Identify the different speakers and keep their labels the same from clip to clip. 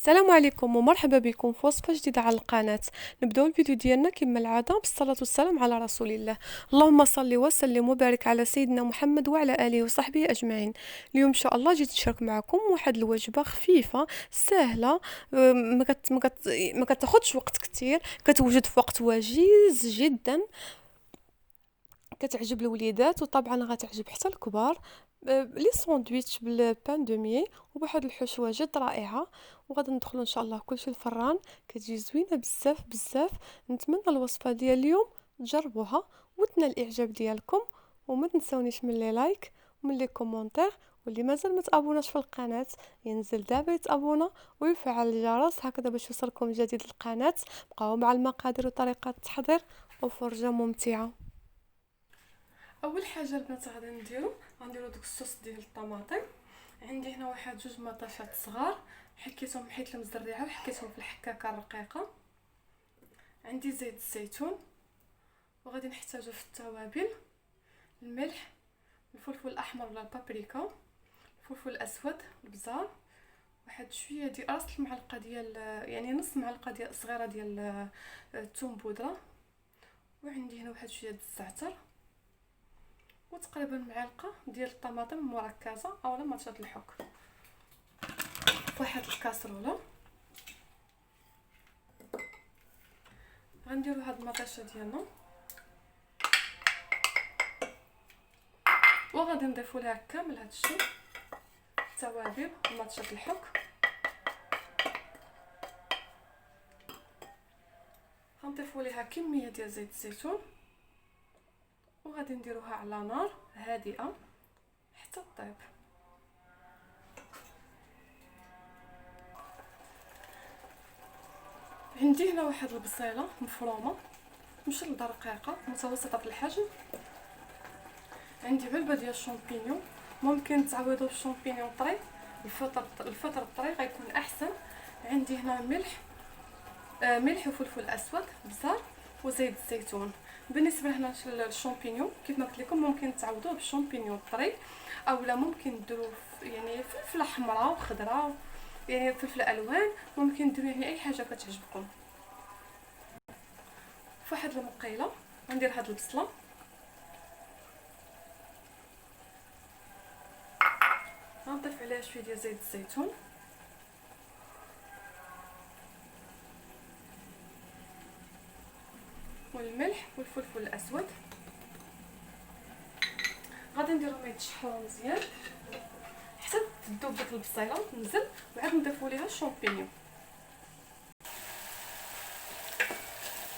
Speaker 1: السلام عليكم ومرحبا بكم في وصفة جديدة على القناة. نبداو الفيديو ديالنا كما العادة بالصلاة والسلام على رسول الله. اللهم صل وسلم وبارك على سيدنا محمد وعلى آله وصحبه أجمعين. اليوم إن شاء الله جيت نشارك معكم واحد الوجبة خفيفة سهلة، ما كتاخدش وقت كتير، كتوجد في وقت وجيز جدا، كتعجب الوليدات وطبعا غتعجب حتى الكبار. لي ساندويتش بالبان دو مي وبواحد الحشوه جد رائعه. وغادي ندخلوا ان شاء الله كلشي الفران، كتجي زوينه بزاف بزاف. نتمنى الوصفه ديال اليوم تجربوها وتنال الاعجاب ديالكم، وما تنسونيش من لي لايك ومن لي كومونتير. واللي مازال ما تابوناش في القناه ينزل دابا يتابونا ويفعل الجرس هكذا باش يوصلكم جديد القناه. بقاو مع المقادير وطريقه التحضير وفرجه ممتعه. اول حاجه البنات غنديرو دوك الصوص ديال الطماطم. عندي هنا واحد جوج مطاشات صغار، حكيتهم حيت المزرعه وحكيتهم في الحكاكه الرقيقه. عندي زيت الزيتون، وغادي نحتاجو في التوابل الملح، الفلفل الاحمر ولا البابريكا، الفلفل الاسود، البزار، واحد شويه ديال راس المعلقه ديال يعني نص معلقه ديال صغيره ديال الثوم بودره، وعندي هنا واحد شويه ديال الزعتر، وتقريبا معلقه ديال الطماطم المركزه اولا مطشات الحك. واحد الكاسرونه غنديرو هاد المطيشه ديالنا، وغادي نضيفو لها كامل هادشي التوابل ومطشات الحك. غنضيفو ليها كميه ديال زيت الزيتون، وغادي نديروها على نار هادئه حتى طيب. عندي هنا واحد البصيله مفرومه مشلضه رقيقه متوسطه في الحجم. عندي علبه ديال الشامبينيون، ممكن تعوضوا بالشامبينيون طري، الفطر الطري غيكون احسن. عندي هنا ملح وفلفل اسود، بزار، وزيت الزيتون. بالنسبه هنا للشامبينيون كيف ما قلت لكم ممكن تعوضوه بالشامبينيون طري، اولا ممكن ديروا يعني فلفله حمراء وخضراء، يعني فلفل الوان، ممكن ديروا يعني اي حاجه كتعجبكم. فواحد المقيله غندير هاد البصله، غنضيف عليها شويه ديال زيت الزيتون، والملح والفلفل الاسود. غادي نديرهم يتشحروا مزيان حتى تذوب ديك البصيله وتنزل، وعاد نضيفوا ليها الشامبينيون.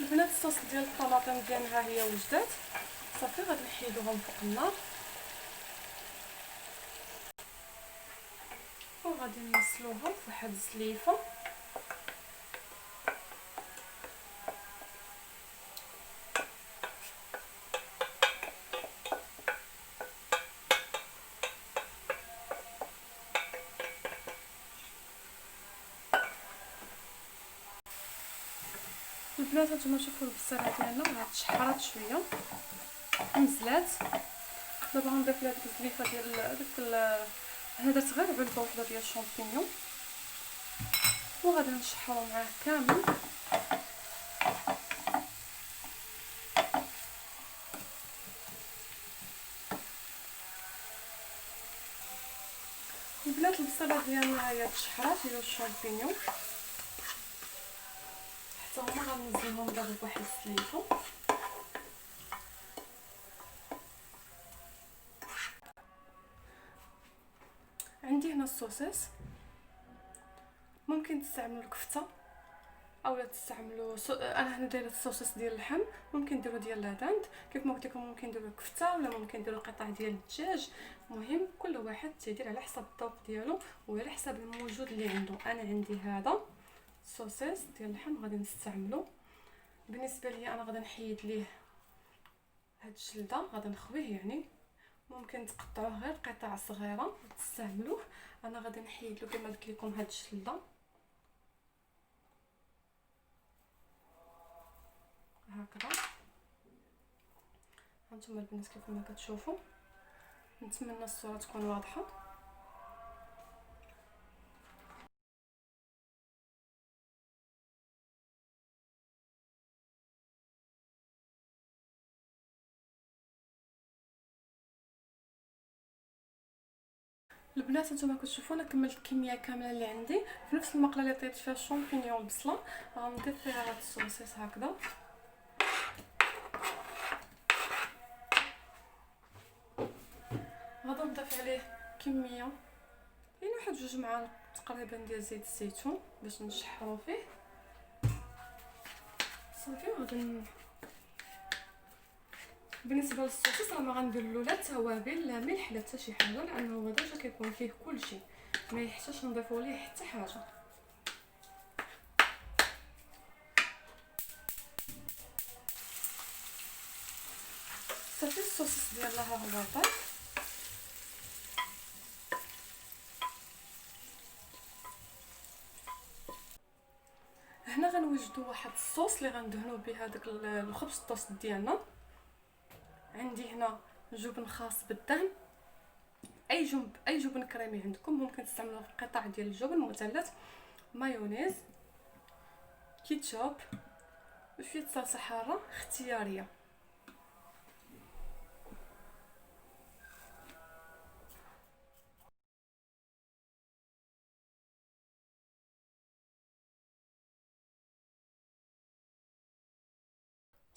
Speaker 1: البنات الصوص ديال الطماطم ديالنا ها هي وجدات صافي، غادي نحيدوهم فوق النار وغادي نسلوهم في واحد الزليفه. البنات هانتوما شوفوا البصيله ديالنا راه تشحرات شويه نزلات. دابا غنضيف لها ديك الزليفه ديال هنا درت غير علبه وحده ديال الشامبينيون، وغادي نشحرو معاه كامل. البنات البصله ديالنا هي تشحرات ديال الشامبينيون، حتى هما غنزلهم دابا بواحد السليفه. عندي هنا الصوصيص، ممكن تستعملوا الكفته اولا تستعملوا انا هنا دايره الصوصيص ديال اللحم، ممكن ديروا ديال لاداند كيف ما قلت لكم، ممكن ديروا الكفته ولا ممكن ديروا قطع ديال الدجاج. المهم كل واحد تيدير على حسب الذوق ديالو وعلى حسب الموجود اللي عنده. انا عندي هذا الصوصيص ديال اللحم غادي نستعملو. بالنسبه لي انا غادي نحيد ليه هاد الجلده، غادي نخويه يعني، ممكن تقطعوه غير قطع صغيره وتستعملوه. انا غادي نحيد له كما قلت لكم هاد الجلده هكذا. هانتوما البنات كيف ما كتشوفوا، نتمنى الصوره تكون واضحه. البنات نتوما كتشوفوا انا كملت الكميه كامله اللي عندي. في نفس المقله اللي طيبت فيها الشامبينيون والبصله غنضيف فيها هاد الصوصيص هكذا. غادي نضيف عليه كميه يعني واحد 2 معالق تقريبا ديال زيت الزيتون باش نشحرو فيه صافي. غادي بالنسبه للصوصيص راه ما غندير له لا توابل لا ملح لا حتى شي حاجه، لانه هو ديجا كيكون فيه كلشي ما يحتاجش نضيفوا ليه حتى حاجه. صافي الصوصيص ديالها ها هو طايب. هنا غنوجدوا واحد الصوص اللي غندهنوا به هذاك الخبز الطوست ديالنا. عندي هنا جبن خاص بالدهن، اي جبن كريمي عندكم، ممكن تستعملوا قطع ديال الجبن مثلث، مايونيز، كيتشوب، وشويه صلصه حاره اختياريه.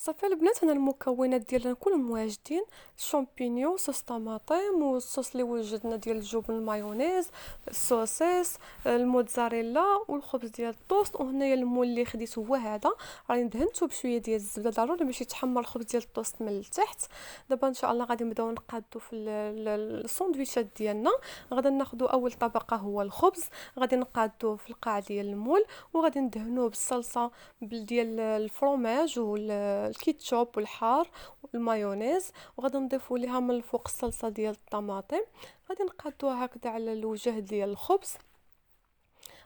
Speaker 1: صافي البنات، هنا المكونات ديالنا كلهم واجدين: الشامبينيون، صوص طماطم، والصوص اللي وجدنا ديال الجبن المايونيز، السوسيس، الموتزاريلا، والخبز ديال الطوست. وهنايا المول اللي خديت هو هذا، راني دهنته بشويه ديال الزبده ضروري باش يتحمر الخبز ديال الطوست من التحت. دابا ان شاء الله غادي نبداو نقادو في الساندويتشات ديالنا. غادي ناخذ اول طبقه هو الخبز، غادي نقادوه في القاع ديال المول، وغادي ندهنوه بالصلصه ديال الفرomاج والكيتشوب والحار والمايونيز، وغادي نضيفوا ليها من الفوق الصلصه ديال الطماطم. غادي نقادوها هكذا على الوجه ديال الخبز.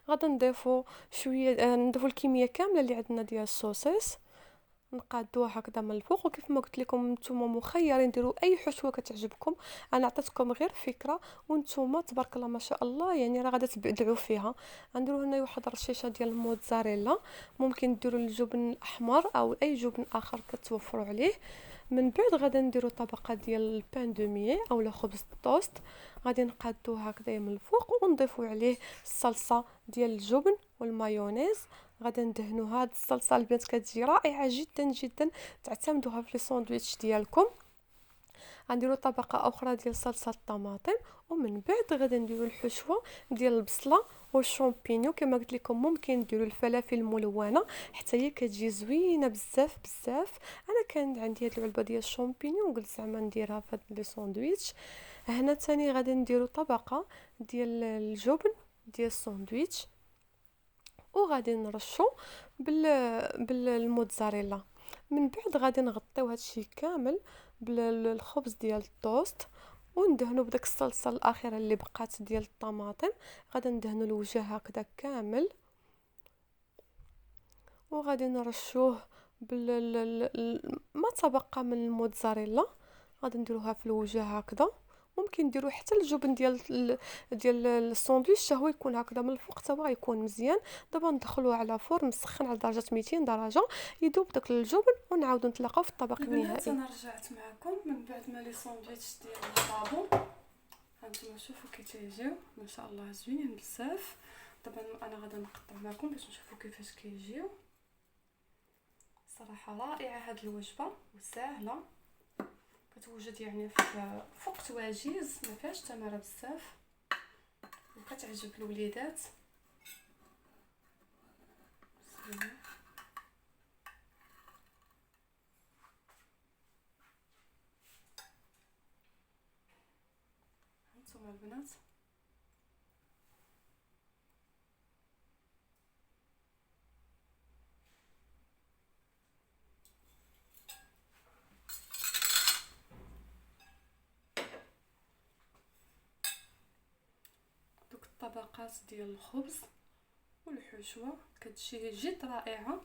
Speaker 1: غادي نضيفوا شويه نضيفوا الكميه كامله اللي عندنا ديال السوسيس، نقادوها هكذا من الفوق. وكيف ما قلت لكم نتوما مخيرين ديروا اي حشوه كتعجبكم، انا عطيتكم غير فكره وانتوما تبارك الله ما شاء الله يعني راه غادا تبدعوا فيها. غنديروا هنا واحد رشيشه ديال الموتزاريلا، ممكن ديروا الجبن الاحمر او اي جبن اخر كتوفروا عليه. من بعد غادي نديروا طبقه ديال البان دوميي او خبز التوست، غادي نقادوه هكذا من الفوق ونضيفوا عليه الصلصه ديال الجبن والمايونيز. غادي ندهنوا هاد الصلصه البنات كتجي رائعه جدا جدا، تعتمدوها في لي ساندويتش ديالكم. غنديروا طبقه اخرى ديال صلصه الطماطم، ومن بعد غادي نديروا الحشوه ديال البصله والشامبينيون. كما قلت لكم ممكن ديروا الفلافل الملونه حتى هي كتجي زوينه بزاف بزاف. انا كان عندي هاد العلبه ديال الشامبينيون قلت زعما نديرها في هاد لي ساندويتش. هنا ثاني غادي نديروا طبقه ديال الجبن ديال الساندويتش، وغادي نرشو بالموتزاريلا. من بعد غادي نغطيو هادشي كامل بالخبز ديال التوست، وندهنو بداك الصلصه الاخيره اللي بقات ديال الطماطم. غادي ندهنو الوجه هكذا كامل، وغادي نرشوه ما تبقى من الموتزاريلا. غادي نديروها في الوجه هكذا. ممكن نديرو حتى الجبن ديال الساندويتش حتى هو يكون هكذا من الفوق حتى هو يكون مزيان. دابا ندخلوه على فرن مسخن على درجه 200 درجه يذوب داك الجبن، ونعاودو نتلاقاو في الطبق النهائي.
Speaker 2: انا رجعت معكم من بعد ما لي ساندويتش ديال طابو. هانتوما شوفوا كي تيجيو ما شاء الله زوينين بزاف. طبعا انا غادي نقطع معكم باش نشوفوا كيفاش كيجيو. صراحه رائعه هاد الوجبه وسهله، كتوجد يعني في وقت وجيز، ما فيهاش تماره بزاف وكتعجب الوليدات. هانتوما البنات دوك الطبقات ديال الخبز والحشوه كتجي جد رائعه.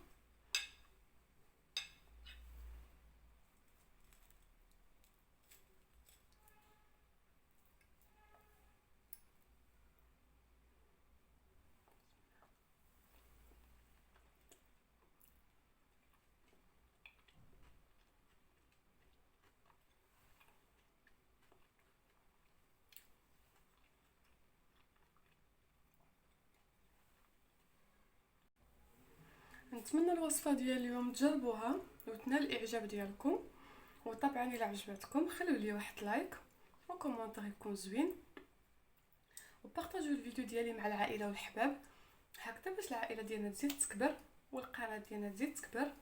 Speaker 2: نتمنى الوصفه ديال اليوم تجربوها وتنال الاعجاب ديالكم. وطبعا الى عجبتكم خلوا لي واحد لايك وكومونتير يكون زوين، وبارطاجيو الفيديو ديالي مع العائله والحباب هكذا باش العائله ديالنا تزيد تكبر والقناه ديالنا تزيد تكبر.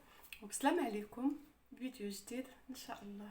Speaker 2: وبسلام عليكم، فيديو جديد ان شاء الله.